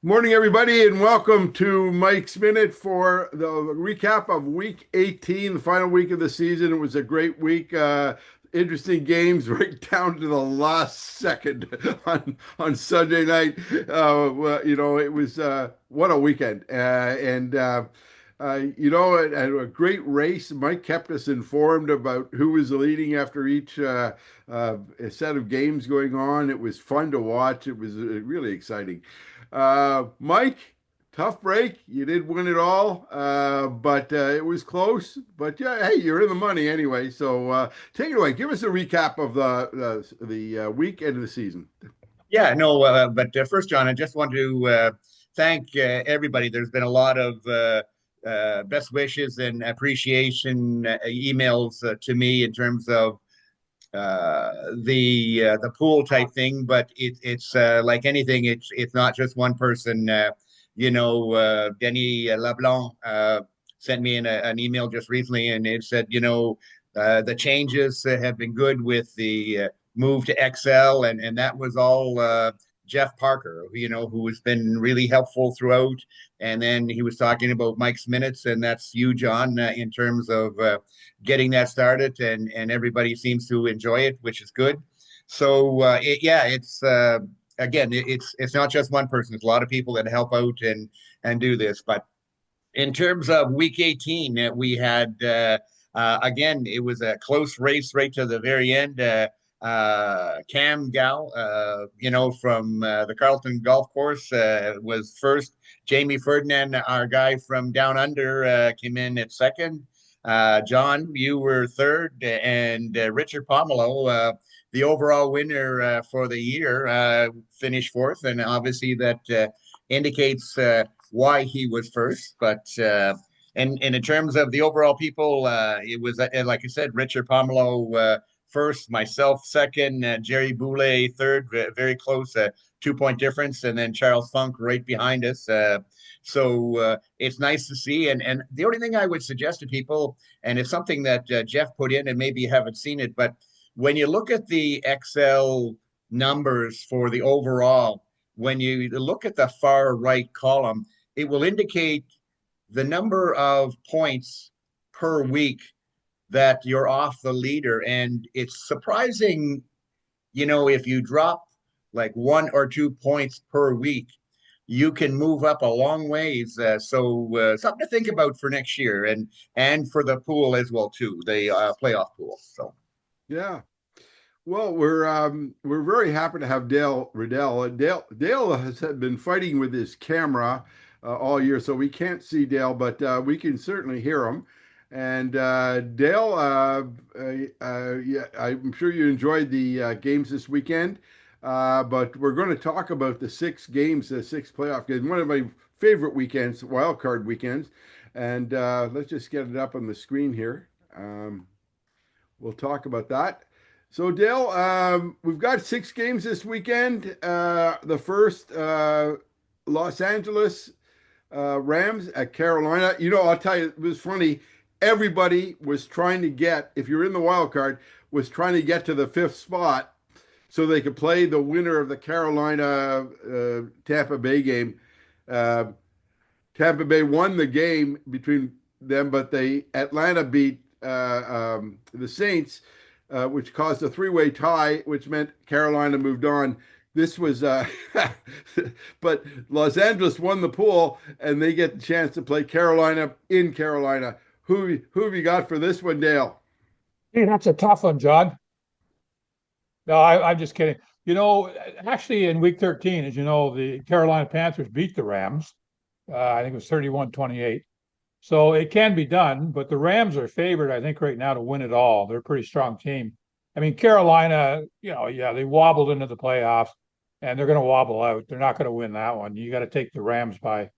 Morning, everybody, and welcome to Mike's Minute for the recap of Week 18, the final week of the season. It was a great week. Interesting games right down to the last second on Sunday night. It was what a weekend, a great race. Mike kept us informed about who was leading after each set of games going on. It was fun to watch. It was really exciting. Mike, tough break. You did win it all, but it was close. But yeah, hey, you're in the money anyway. So take it away. Give us a recap of the week and the season. Yeah, no, but first, John, I just want to thank everybody. There's been a lot of best wishes and appreciation emails to me in terms of the pool type thing, but it's like anything. It's not just one person. Denis LeBlanc sent me an email just recently, and it said, the changes have been good with the move to XL, and that was all Jeff Parker, who has been really helpful throughout. And then he was talking about Mike's minutes, and that's you, John, in terms of getting that started, and everybody seems to enjoy it, which is good. So it's again, it's not just one person. It's a lot of people that help out and do this. But in terms of Week 18, we had again, it was a close race right to the very end. Cam Gal, from the Carlton Golf Course, was first. Jamie Ferdinand, our guy from down under, came in at second. John, you were third, and Richard Pomelo, the overall winner for the year, finished fourth, and obviously that indicates why he was first. But and in terms of the overall people, it was like I said, Richard Pomelo first, myself second, Jerry Boulay third, very close, 2 point difference, and then Charles Funk right behind us. So it's nice to see. And the only thing I would suggest to people, and it's something that Jeff put in, and maybe you haven't seen it, but when you look at the Excel numbers for the overall, when you look at the far right column, it will indicate the number of points per week that you're off the leader. And it's surprising, if you drop like 1 or 2 points per week, you can move up a long ways. So something to think about for next year, and for the pool as well too, the playoff pool. So Yeah. Well, we're very happy to have Dalle Riddell. Dale has been fighting with his camera all year, so we can't see Dale, but we can certainly hear him. And Dale, yeah, I'm sure you enjoyed the games this weekend, but we're going to talk about the six games, the six playoff games. One of my favorite weekends, Wildcard weekends. And let's just get it up on the screen here. We'll talk about that. So, Dale, we've got six games this weekend. The first, Los Angeles Rams at Carolina. I'll tell you, it was funny. Everybody was trying to get, if you're in the wild card, was trying to get to the fifth spot so they could play the winner of the Carolina Tampa Bay game. Uh, Tampa Bay won the game between them, but Atlanta beat the Saints, which caused a three-way tie, which meant Carolina moved on. This was, but Los Angeles won the pool, and they get the chance to play Carolina in Carolina. Who have you got for this one, Dale? Hey, that's a tough one, John. No, I'm just kidding. Actually, in week 13, as you know, the Carolina Panthers beat the Rams. I think it was 31-28. So it can be done, but the Rams are favored, I think, right now to win it all. They're a pretty strong team. I mean, Carolina, yeah, they wobbled into the playoffs and they're going to wobble out. They're not going to win that one. You got to take the Rams by,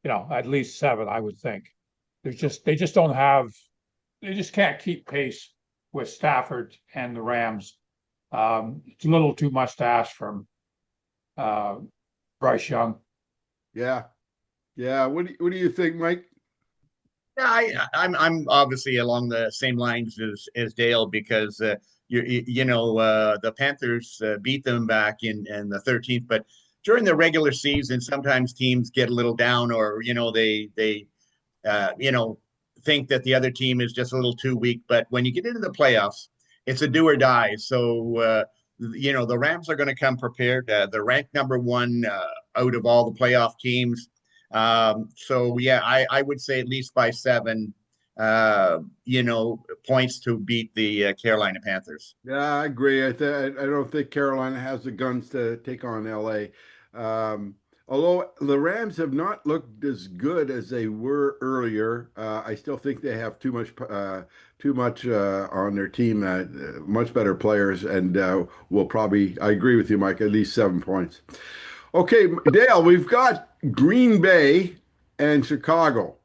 at least 7, I would think. They just don't have, they just can't keep pace with Stafford and the Rams. It's a little too much to ask from Bryce Young. Yeah, yeah. What do you think, Mike? yeah, I'm obviously along the same lines as Dale, because the Panthers beat them back in the 13th, but during the regular season, sometimes teams get a little down, or they think that the other team is just a little too weak. But when you get into the playoffs, it's a do or die. So the Rams are going to come prepared. They're ranked number one out of all the playoff teams. So yeah, I would say at least by 7, points to beat the Carolina Panthers. Yeah, I agree. I don't think Carolina has the guns to take on LA. Although the Rams have not looked as good as they were earlier, I still think they have too much on their team. Much better players, and will probably. I agree with you, Mike. At least 7 points. Okay, Dale, we've got Green Bay and Chicago.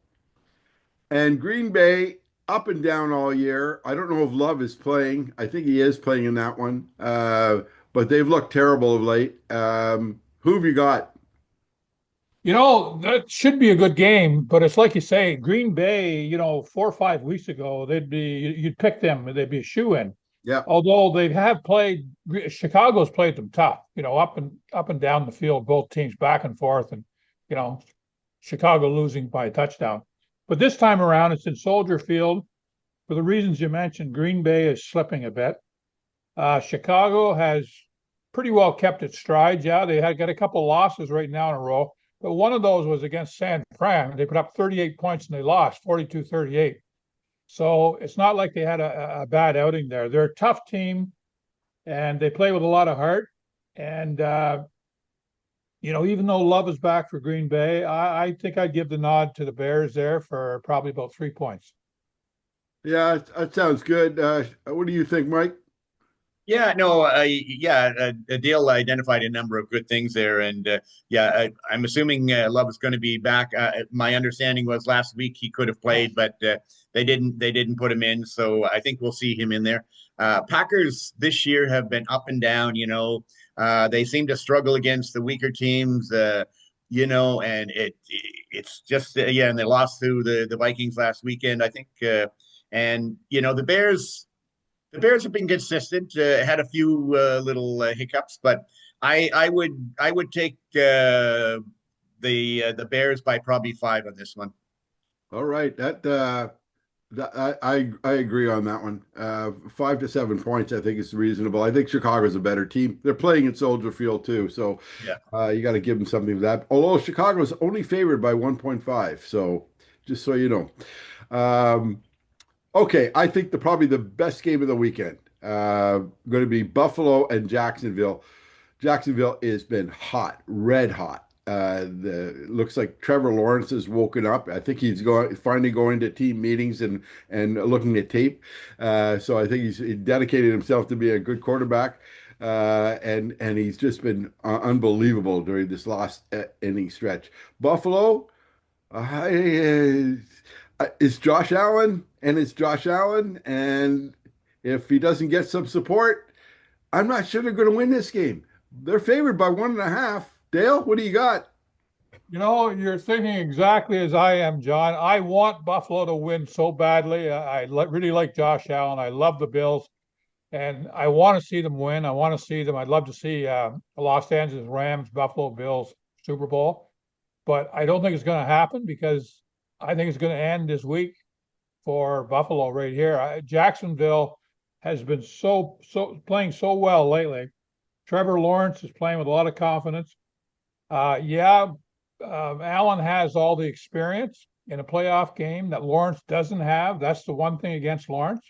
And Green Bay up and down all year. I don't know if Love is playing. I think he is playing in that one. But they've looked terrible of late. Who have you got? That should be a good game, but it's like you say, Green Bay, 4 or 5 weeks ago, you'd pick them, they'd be a shoe-in. Yeah. Although they have played, Chicago's played them tough, up and down the field, both teams back and forth, and you know, Chicago losing by a touchdown. But this time around, it's in Soldier Field. For the reasons you mentioned, Green Bay is slipping a bit. Chicago has pretty well kept its stride. Yeah, they had got a couple losses right now in a row, but one of those was against San Fran. They put up 38 points and they lost 42-38. So it's not like they had a bad outing there. They're a tough team, and they play with a lot of heart. And even though Love is back for Green Bay, I think I'd give the nod to the Bears there for probably about 3 points. Yeah, that sounds good. What do you think, Mike? Yeah, no, Dale identified a number of good things there, and I'm assuming Love is going to be back. My understanding was last week he could have played, but they didn't put him in, so I think we'll see him in there. Packers this year have been up and down. They seem to struggle against the weaker teams. And it's just and they lost to the Vikings last weekend, I think. And the Bears. The Bears have been consistent. Had a few little hiccups, but I would take the Bears by probably 5 on this one. All right, I agree on that one. 5 to 7 points, I think is reasonable. I think Chicago's a better team. They're playing in Soldier Field too, so Yeah. you got to give them something for that. Although Chicago's only favored by 1.5, so just so you know. Okay, I think probably the best game of the weekend going to be Buffalo and Jacksonville. Jacksonville has been hot, red hot. Looks like Trevor Lawrence has woken up. I think he's finally going to team meetings and looking at tape. So I think he's dedicated himself to be a good quarterback. And he's just been unbelievable during this last inning stretch. Buffalo, it's Josh Allen, and it's Josh Allen. And if he doesn't get some support, I'm not sure they're going to win this game. They're favored by 1.5. Dale, what do you got? You're thinking exactly as I am, John. I want Buffalo to win so badly. Really like Josh Allen. I love the Bills, and I want to see them win. I want to see them. I'd love to see the Los Angeles Rams, Buffalo Bills Super Bowl, but I don't think it's going to happen because I think it's going to end this week for Buffalo right here. Jacksonville has been so playing so well lately. Trevor Lawrence is playing with a lot of confidence. Allen has all the experience in a playoff game that Lawrence doesn't have. That's the one thing against Lawrence.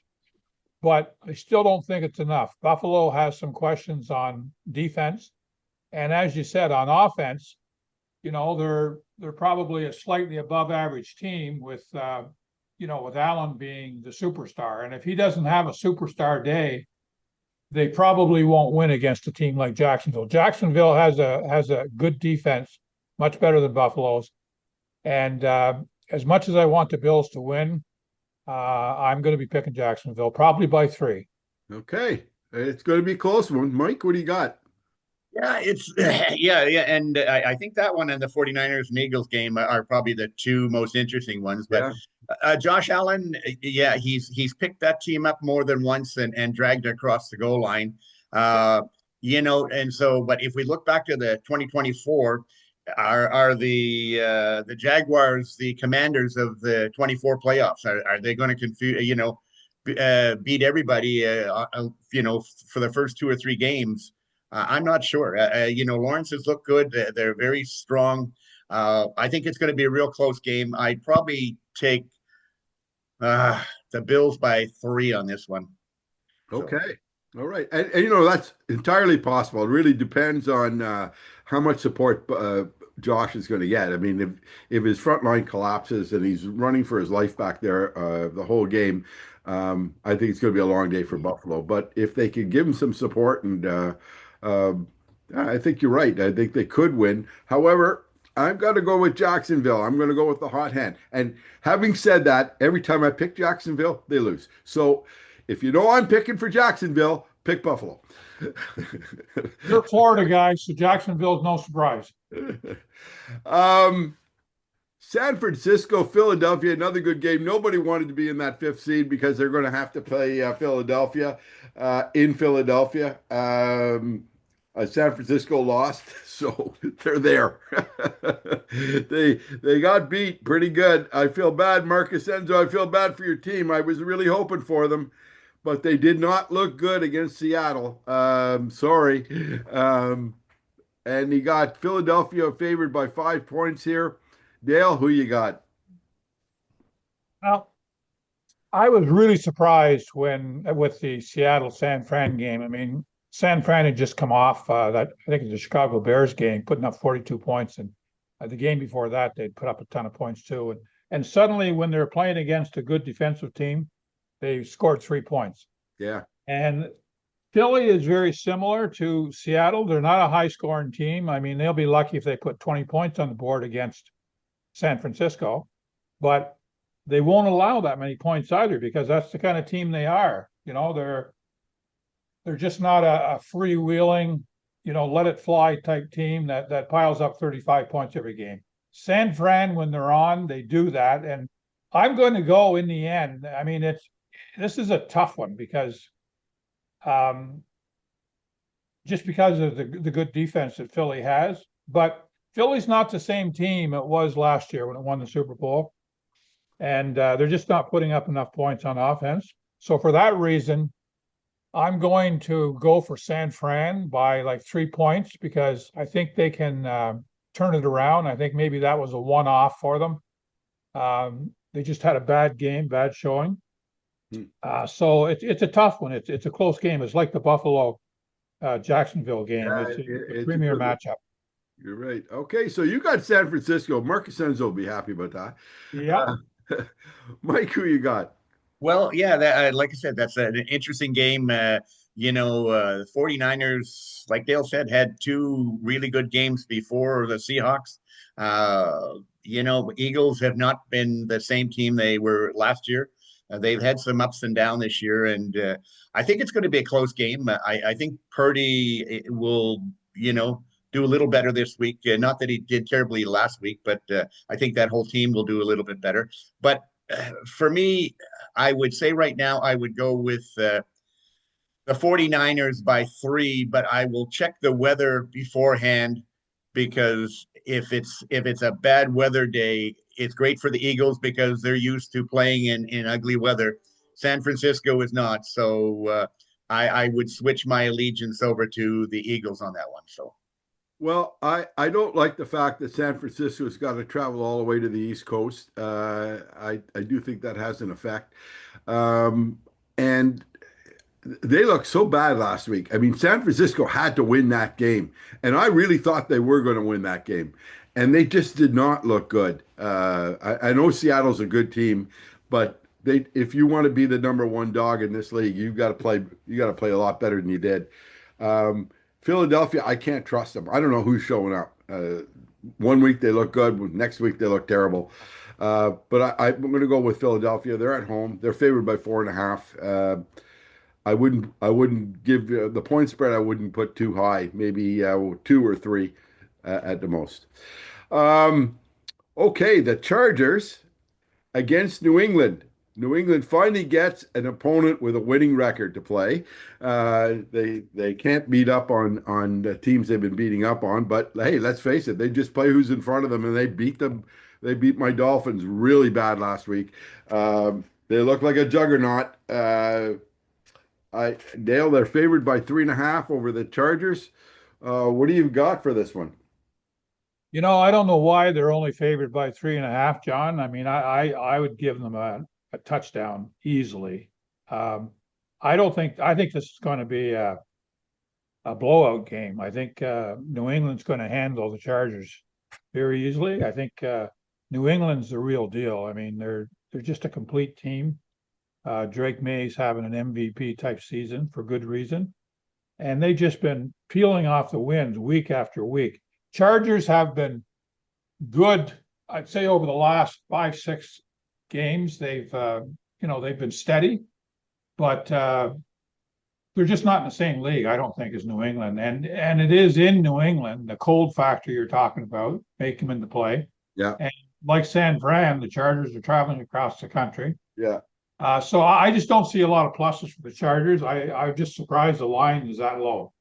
But I still don't think it's enough. Buffalo has some questions on defense. And as you said, on offense, they're probably a slightly above average team with Allen being the superstar. And if he doesn't have a superstar day, they probably won't win against a team like Jacksonville. Jacksonville has a good defense, much better than Buffalo's. And as much as I want the Bills to win, I'm going to be picking Jacksonville, probably by 3. Okay, it's going to be a close one. Mike, what do you got? Yeah, it's and I think that one and the 49ers and Eagles game are probably the two most interesting ones. But Josh Allen, he's picked that team up more than once and dragged it across the goal line. and so, but if we look back to the 2024, are the Jaguars the commanders of the 24 playoffs? Are they going to confuse, beat everybody, for the first two or three games? I'm not sure. Lawrence has looked good. They're very strong. I think it's going to be a real close game. I'd probably take the Bills by 3 on this one. So. Okay. All right. And that's entirely possible. It really depends on how much support Josh is going to get. I mean, if his front line collapses and he's running for his life back there the whole game, I think it's going to be a long day for Buffalo. But if they could give him some support, and I think you're right. I think they could win. However, I've got to go with Jacksonville. I'm going to go with the hot hand. And having said that, every time I pick Jacksonville, they lose. So if you know I'm picking for Jacksonville, pick Buffalo. You're Florida guys, so Jacksonville's no surprise. San Francisco, Philadelphia, another good game. Nobody wanted to be in that fifth seed because they're going to have to play Philadelphia in Philadelphia. San Francisco lost, so they're there. They got beat pretty good. I feel bad, Marcus Enzo. I feel bad for your team. I was really hoping for them, but they did not look good against Seattle. Sorry. And you got Philadelphia favored by 5 points here. Dale, who you got? Well, I was really surprised with the Seattle San Fran game. I mean, San Fran had just come off that, I think it's the Chicago Bears game, putting up 42 points, and the game before that they'd put up a ton of points too. And suddenly, when they're playing against a good defensive team, they scored 3 points. Yeah. And Philly is very similar to Seattle. They're not a high-scoring team. I mean, they'll be lucky if they put 20 points on the board against San Francisco, but they won't allow that many points either because that's the kind of team they are. They're just not a freewheeling, let it fly type team that piles up 35 points every game. San Fran, when they're on, they do that. And I'm going to go in the end. I mean, this is a tough one because just because of the good defense that Philly has, but Philly's not the same team it was last year when it won the Super Bowl. And they're just not putting up enough points on offense. So for that reason, I'm going to go for San Fran by like 3 points because I think they can turn it around. I think maybe that was a one-off for them. They just had a bad game, bad showing. So it's a tough one. It's a close game. It's like the Buffalo Jacksonville game. It's a premier matchup. You're right. Okay, so you got San Francisco. Marcus Enzo will be happy about that. Yeah. Mike, who you got? Well, yeah, like I said, that's an interesting game. The 49ers, like Dale said, had 2 really good games before the Seahawks. Eagles have not been the same team they were last year. They've had some ups and downs this year, and I think it's going to be a close game. I think Purdy will, do a little better this week. Not that he did terribly last week, but I think that whole team will do a little bit better. But for me, I would say right now I would go with the 49ers by 3, but I will check the weather beforehand because if it's a bad weather day, it's great for the Eagles because they're used to playing in ugly weather. San Francisco is not, so I would switch my allegiance over to the Eagles on that one. So. Well, I don't like the fact that San Francisco's got to travel all the way to the East Coast. I do think that has an effect. And they looked so bad last week. I mean, San Francisco had to win that game, and I really thought they were going to win that game, and they just did not look good. I know Seattle's a good team, but if you want to be the number 1 dog in this league, you got to play a lot better than you did. Philadelphia, I can't trust them. I don't know who's showing up. 1 week they look good, next week they look terrible. But I'm going to go with Philadelphia. They're at home. They're favored by 4.5. I wouldn't give the point spread. I wouldn't put too high. Maybe 2 or 3 at the most. Okay, the Chargers against New England. New England finally gets an opponent with a winning record to play. They can't beat up on the teams they've been beating up on, but hey, let's face it, they just play who's in front of them, and they beat them. They beat my Dolphins really bad last week. They look like a juggernaut. Dale, they're favored by 3.5 over the Chargers. What do you got for this one? I don't know why they're only favored by 3.5, John. I mean, I would give them a touchdown easily. I think this is going to be a blowout game. I think New England's going to handle the Chargers very easily. I think New England's the real deal. I mean, they're just a complete team. Drake May's having an MVP type season for good reason, and they've just been peeling off the wins week after week. Chargers have been good, I'd say, over the last 5, 6 games. They've been steady, but they're just not in the same league, I don't think, as New England. And it is in New England, the cold factor you're talking about, make them into play. Yeah, And like San Fran, the Chargers are traveling across the country. yeah. So I just don't see a lot of pluses for the Chargers. I'm just surprised the line is that low.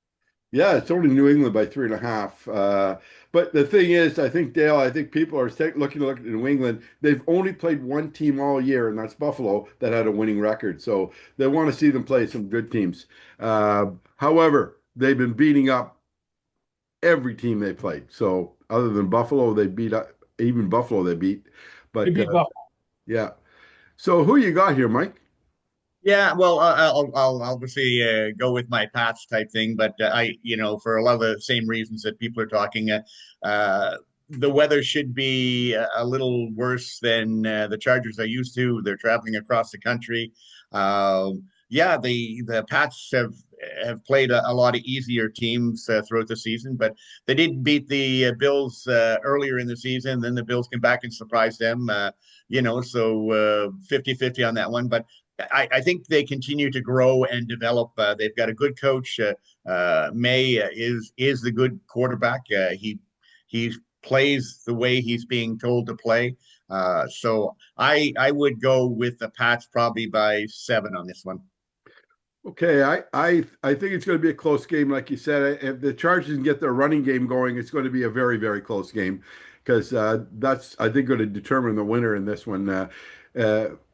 Yeah, it's only New England by 3.5. But the thing is, I think, Dale, I think people are looking at New England. They've only played one team all year, and that's Buffalo, that had a winning record. So they want to see them play some good teams. However, they've been beating up every team they played. So other than Buffalo, they beat up, even Buffalo they beat. They But beat Buffalo. yeah. So who you got here, Mike? Yeah, well, I'll obviously go with my Pats type thing, but for a lot of the same reasons that people are talking, the weather should be a little worse than the Chargers are used to. They're traveling across the country. Yeah, the Pats have played a lot of easier teams throughout the season, but they did beat the Bills earlier in the season. Then the Bills came back and surprised them. So 50-50 on that one, but. I think they continue to grow and develop. They've got a good coach. May is the good quarterback. He plays the way he's being told to play. So I would go with the Pats probably by 7 on this one. Okay, I think it's going to be a close game, like you said. If the Chargers can get their running game going, it's going to be a very, very close game because that's, I think, going to determine the winner in this one.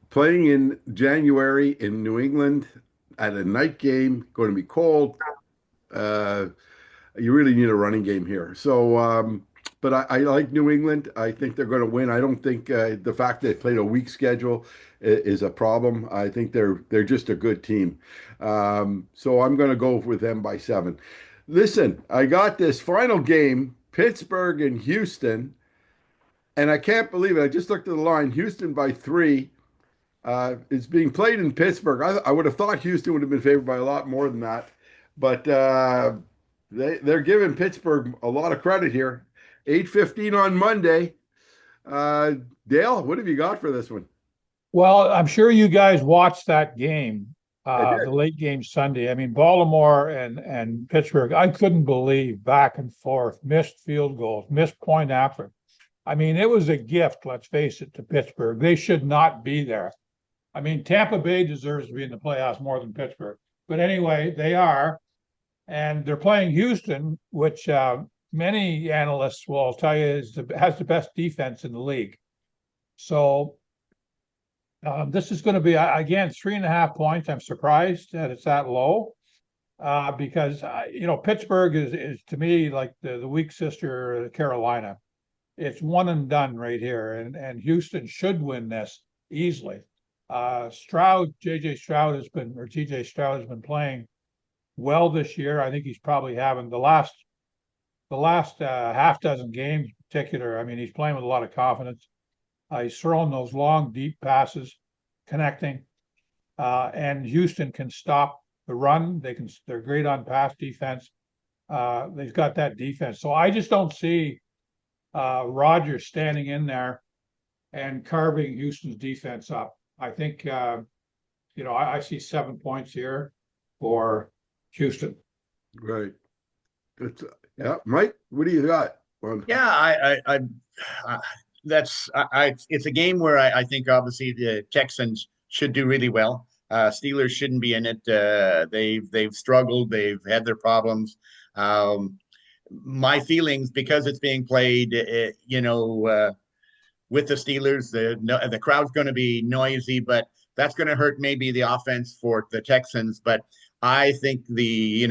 Playing in January in New England at a night game, going to be cold. You really need a running game here. So, but I like New England. I think they're going to win. I don't think the fact they played a weak schedule is a problem. I think they're just a good team. So I'm going to go with them by 7. Listen, I got this final game, Pittsburgh and Houston, and I can't believe it. I just looked at the line, Houston by 3. It's being played in Pittsburgh. I would have thought Houston would have been favored by a lot more than that, but they're giving Pittsburgh a lot of credit here. 8:15 on Monday. Dale, what have you got for this one? Well, I'm sure you guys watched that game, I did. the late game Sunday. I mean, Baltimore and Pittsburgh, I couldn't believe back and forth, missed field goals, missed point after. I mean, it was a gift, let's face it, to Pittsburgh. They should not be there. I mean, Tampa Bay deserves to be in the playoffs more than Pittsburgh. But anyway, they are. And they're playing Houston, which many analysts will tell you has the best defense in the league. So this is going to be, again, 3.5 points. I'm surprised that it's that low because, Pittsburgh is to me like the weak sister of Carolina. It's one and done right here. And Houston should win this easily. TJ Stroud has been playing well this year. I think he's probably having the last half dozen games in particular. I mean, he's playing with a lot of confidence. He's throwing those long, deep passes, connecting, and Houston can stop the run. They're great on pass defense. They've got that defense. So I just don't see Rodgers standing in there and carving Houston's defense up. I think, I see 7 points here for Houston. Right. Yeah, Mike, what do you got? Yeah, it's a game where I think obviously the Texans should do really well. Steelers shouldn't be in it. They've struggled. They've had their problems. My feelings, because it's being played, with the Steelers, the crowd's going to be noisy, but that's going to hurt maybe the offense for the Texans. But I think the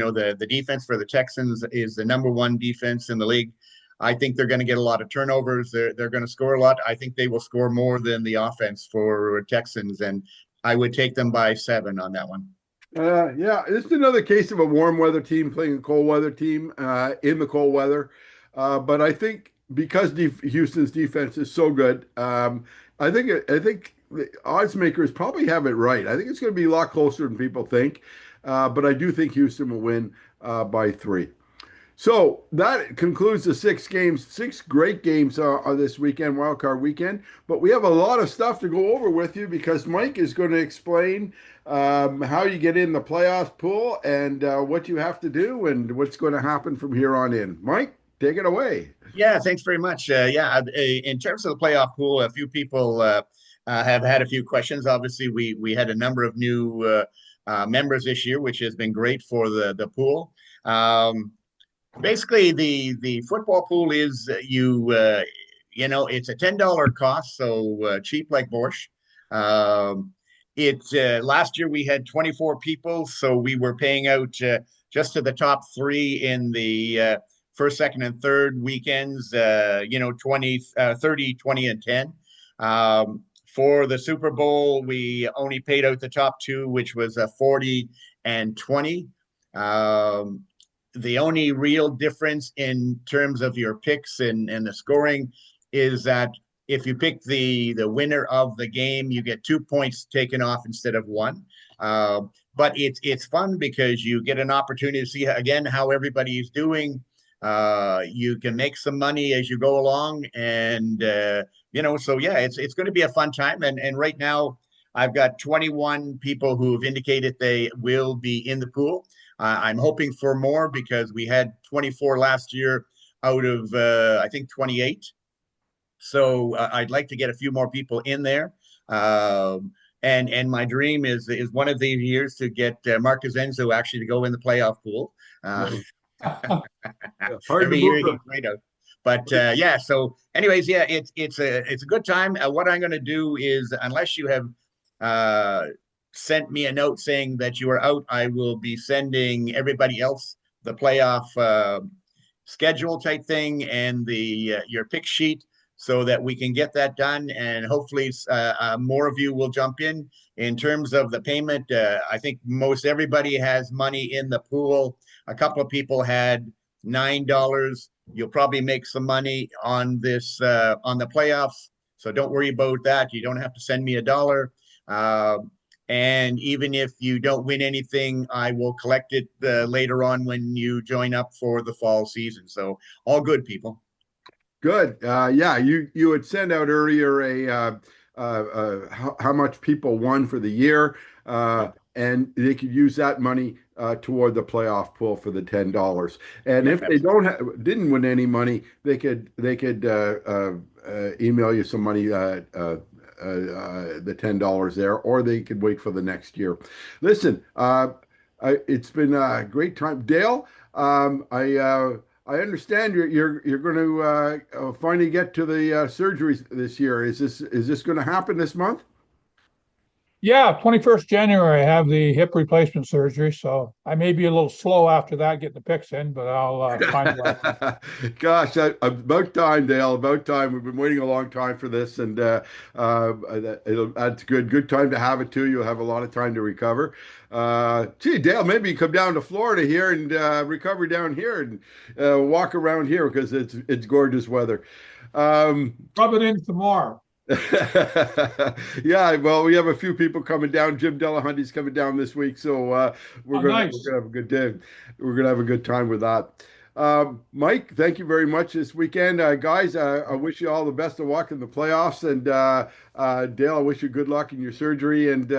defense for the Texans is the number one defense in the league. I think they're going to get a lot of turnovers. They're going to score a lot. I think they will score more than the offense for Texans, and I would take them by 7 on that one. Yeah, it's another case of a warm weather team playing a cold weather team in the cold weather. But I think because Houston's defense is so good, I think the odds makers probably have it right. I think it's going to be a lot closer than people think. But I do think Houston will win by 3. So that concludes the 6 games, 6 great games this weekend, Wildcard Weekend. But we have a lot of stuff to go over with you because Mike is going to explain how you get in the playoff pool and what you have to do and what's going to happen from here on in. Mike, take it away. Yeah, thanks very much. In terms of the playoff pool, a few people have had a few questions. Obviously, we had a number of new members this year, which has been great for the pool. Basically, the football pool is it's a $10 cost, so cheap like borscht. Last year we had 24 people, so we were paying out just to the top 3 in the first, second, and third weekends. 20, 30, 20, and 10. For the Super Bowl, we only paid out the top 2, which was 40 and 20. The only real difference in terms of your picks and the scoring is that if you pick the winner of the game, you get 2 points taken off instead of 1. But it's fun because you get an opportunity to see again how everybody is doing. You can make some money as you go along, and so yeah, it's going to be a fun time. And right now, I've got 21 people who have indicated they will be in the pool. I'm hoping for more because we had 24 last year out of I think 28. So I'd like to get a few more people in there. And my dream is one of these years to get Marcus Enzo actually to go in the playoff pool. Hard to Every move year he's great out. But yeah, so anyways, yeah, it's a good time. What I'm going to do is, unless you have sent me a note saying that you are out, I will be sending everybody else the playoff schedule type thing and your pick sheet so that we can get that done, and hopefully more of you will jump in. In terms of the payment, I think most everybody has money in the pool. A couple of people had $9. You'll probably make some money on this on the playoffs, so don't worry about that. You don't have to send me $1. And even if you don't win anything, I will collect it later on when you join up for the fall season. So all good, people. Good. Yeah, you had sent out earlier how much people won for the year, and they could use that money toward the playoff pool for the $10. And Yeah, if they didn't win any money, they could email you some money, the $10 there, or they could wait for the next year. Listen, it's been a great time, Dale. I understand you're going to finally get to the surgeries this year. Is this going to happen this month? Yeah, 21st January, I have the hip replacement surgery, so I may be a little slow after that getting the picks in, but I'll find a way. Gosh, about time, Dale. About time. We've been waiting a long time for this, and that's good time to have it too. You'll have a lot of time to recover. Gee, Dale, maybe you come down to Florida here and recover down here and walk around here because it's gorgeous weather. Rub it in tomorrow. Yeah, well, we have a few people coming down. Jim Delahunty's coming down this week, so Nice. we're gonna have a good day. We're gonna have a good time with that. Mike, thank you very much this weekend, guys. I wish you all the best of luck in the playoffs, and Dale, I wish you good luck in your surgery. And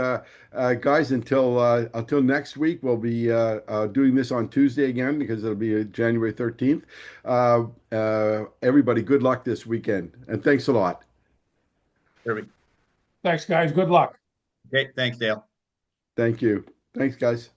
guys, until next week, we'll be doing this on Tuesday again because it'll be January 13th. Everybody, good luck this weekend, and thanks a lot. Perfect. Thanks, guys. Good luck. Okay, thanks, Dale. Thank you. Thanks, guys.